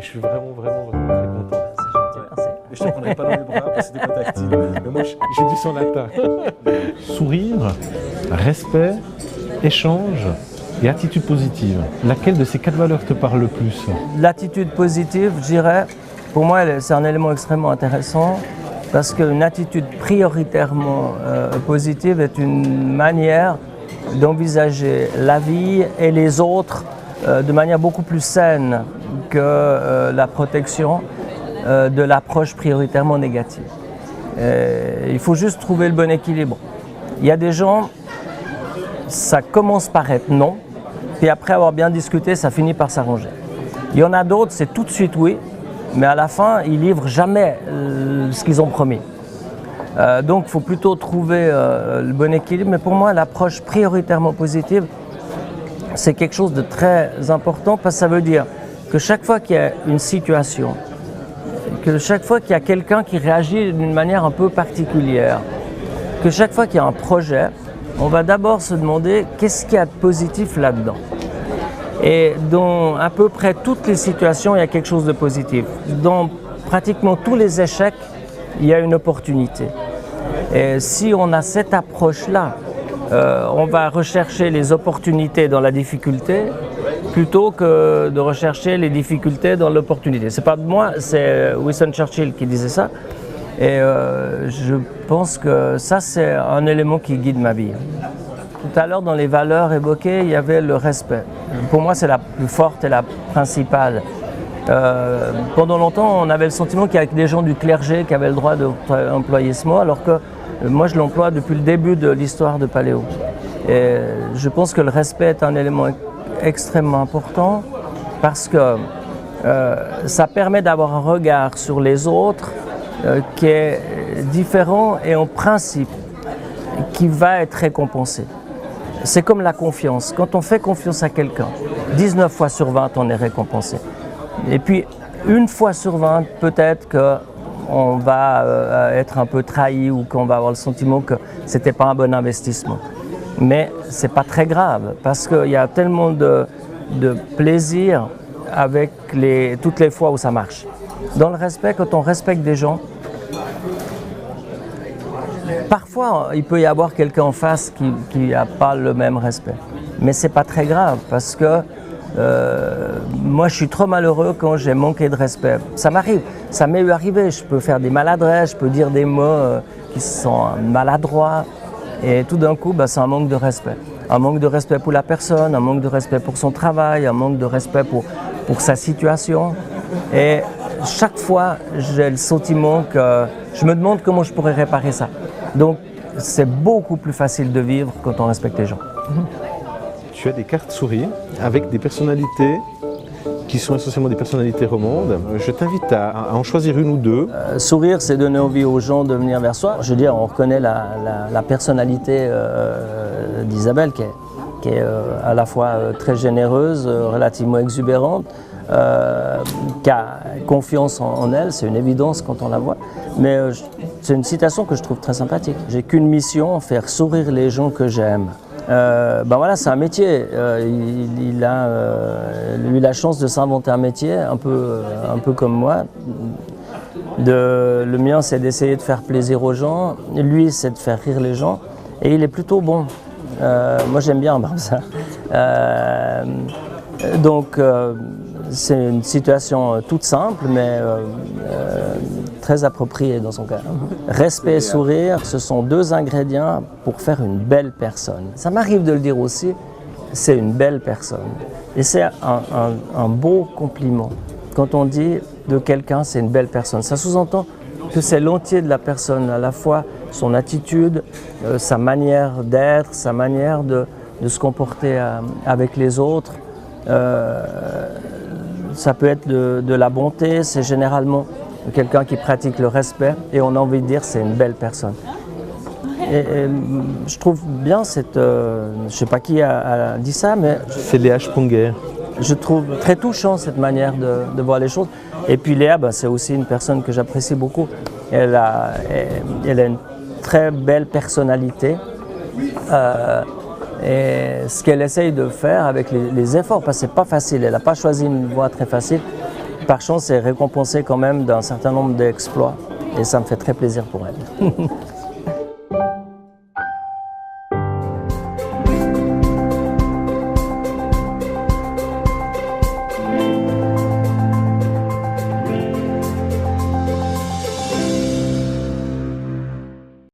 je suis vraiment très content. C'est gentil, merci. Je ne te prendrai pas dans les bras parce que c'était pas tactile. Mais moi, j'ai du sang latin. Sourire, respect, échange et attitude positive. Laquelle de ces 4 valeurs te parle le plus? L'attitude positive, je dirais, pour moi, c'est un élément extrêmement intéressant parce qu'une attitude prioritairement positive est une manière d'envisager la vie et les autres de manière beaucoup plus saine que la protection de l'approche prioritairement négative. Il faut juste trouver le bon équilibre. Il y a des gens, ça commence par être non, puis après avoir bien discuté, ça finit par s'arranger. Il y en a d'autres, c'est tout de suite oui, mais à la fin, ils livrent jamais ce qu'ils ont promis. Donc il faut plutôt trouver le bon équilibre, mais pour moi, l'approche prioritairement positive, c'est quelque chose de très important parce que ça veut dire que chaque fois qu'il y a une situation, que chaque fois qu'il y a quelqu'un qui réagit d'une manière un peu particulière, que chaque fois qu'il y a un projet, on va d'abord se demander qu'est-ce qu'il y a de positif là-dedans. Et dans à peu près toutes les situations, il y a quelque chose de positif. Dans pratiquement tous les échecs, il y a une opportunité. Et si on a cette approche-là, on va rechercher les opportunités dans la difficulté plutôt que de rechercher les difficultés dans l'opportunité. C'est pas de moi, c'est Winston Churchill qui disait ça. Et je pense que ça, c'est un élément qui guide ma vie. Tout à l'heure, dans les valeurs évoquées, il y avait le respect. Pour moi, c'est la plus forte et la principale. Pendant longtemps, on avait le sentiment qu'il y avait des gens du clergé qui avaient le droit d'employer ce mot, alors que moi, je l'emploie depuis le début de l'histoire de Paléo. Et je pense que le respect est un élément extrêmement important parce que ça permet d'avoir un regard sur les autres qui est différent et en principe qui va être récompensé. C'est comme la confiance. Quand on fait confiance à quelqu'un, 19 fois sur 20, on est récompensé. Et puis, 1 fois sur 20, peut-être qu'on va être un peu trahi ou qu'on va avoir le sentiment que ce n'était pas un bon investissement. Mais ce n'est pas très grave parce qu'il y a tellement de plaisir avec toutes les fois où ça marche. Dans le respect, quand on respecte des gens, parfois il peut y avoir quelqu'un en face qui n'a pas le même respect. Mais ce n'est pas très grave parce que moi je suis trop malheureux quand j'ai manqué de respect. Ça m'arrive, ça m'est arrivé, je peux faire des maladresses, je peux dire des mots qui sont maladroits et tout d'un coup c'est un manque de respect. Un manque de respect pour la personne, un manque de respect pour son travail, un manque de respect pour sa situation. Et chaque fois, j'ai le sentiment que je me demande comment je pourrais réparer ça. Donc, c'est beaucoup plus facile de vivre quand on respecte les gens. Tu as des cartes sourires avec des personnalités qui sont essentiellement des personnalités romandes. Je t'invite à en choisir une ou deux. Sourire, c'est donner envie aux gens de venir vers soi. Je veux dire, on reconnaît la personnalité d'Isabelle qui est à la fois très généreuse, relativement exubérante, qui a confiance en elle, c'est une évidence quand on la voit. Mais c'est une citation que je trouve très sympathique. J'ai qu'une mission, faire sourire les gens que j'aime. Voilà, c'est un métier. Il a eu la chance de s'inventer un métier, un peu comme moi. Le mien, c'est d'essayer de faire plaisir aux gens. Lui, c'est de faire rire les gens. Et il est plutôt bon. Moi, j'aime bien ça. Donc, c'est une situation toute simple, mais très appropriée dans son cas. Respect et sourire, ce sont 2 ingrédients pour faire une belle personne. Ça m'arrive de le dire aussi, c'est une belle personne. Et c'est un beau compliment. Quand on dit de quelqu'un, c'est une belle personne, ça sous-entend que c'est l'entier de la personne, à la fois son attitude, sa manière d'être, sa manière de se comporter avec les autres. Ça peut être de la bonté, c'est généralement quelqu'un qui pratique le respect et on a envie de dire c'est une belle personne. Et je trouve bien cette... je ne sais pas qui a dit ça, mais... C'est Léa Sponger. Je trouve très touchant cette manière de voir les choses. Et puis Léa, c'est aussi une personne que j'apprécie beaucoup. Elle a une très belle personnalité. Et ce qu'elle essaye de faire avec les efforts, parce que c'est pas facile, elle n'a pas choisi une voie très facile, par chance, est récompensée quand même d'un certain nombre d'exploits et ça me fait très plaisir pour elle.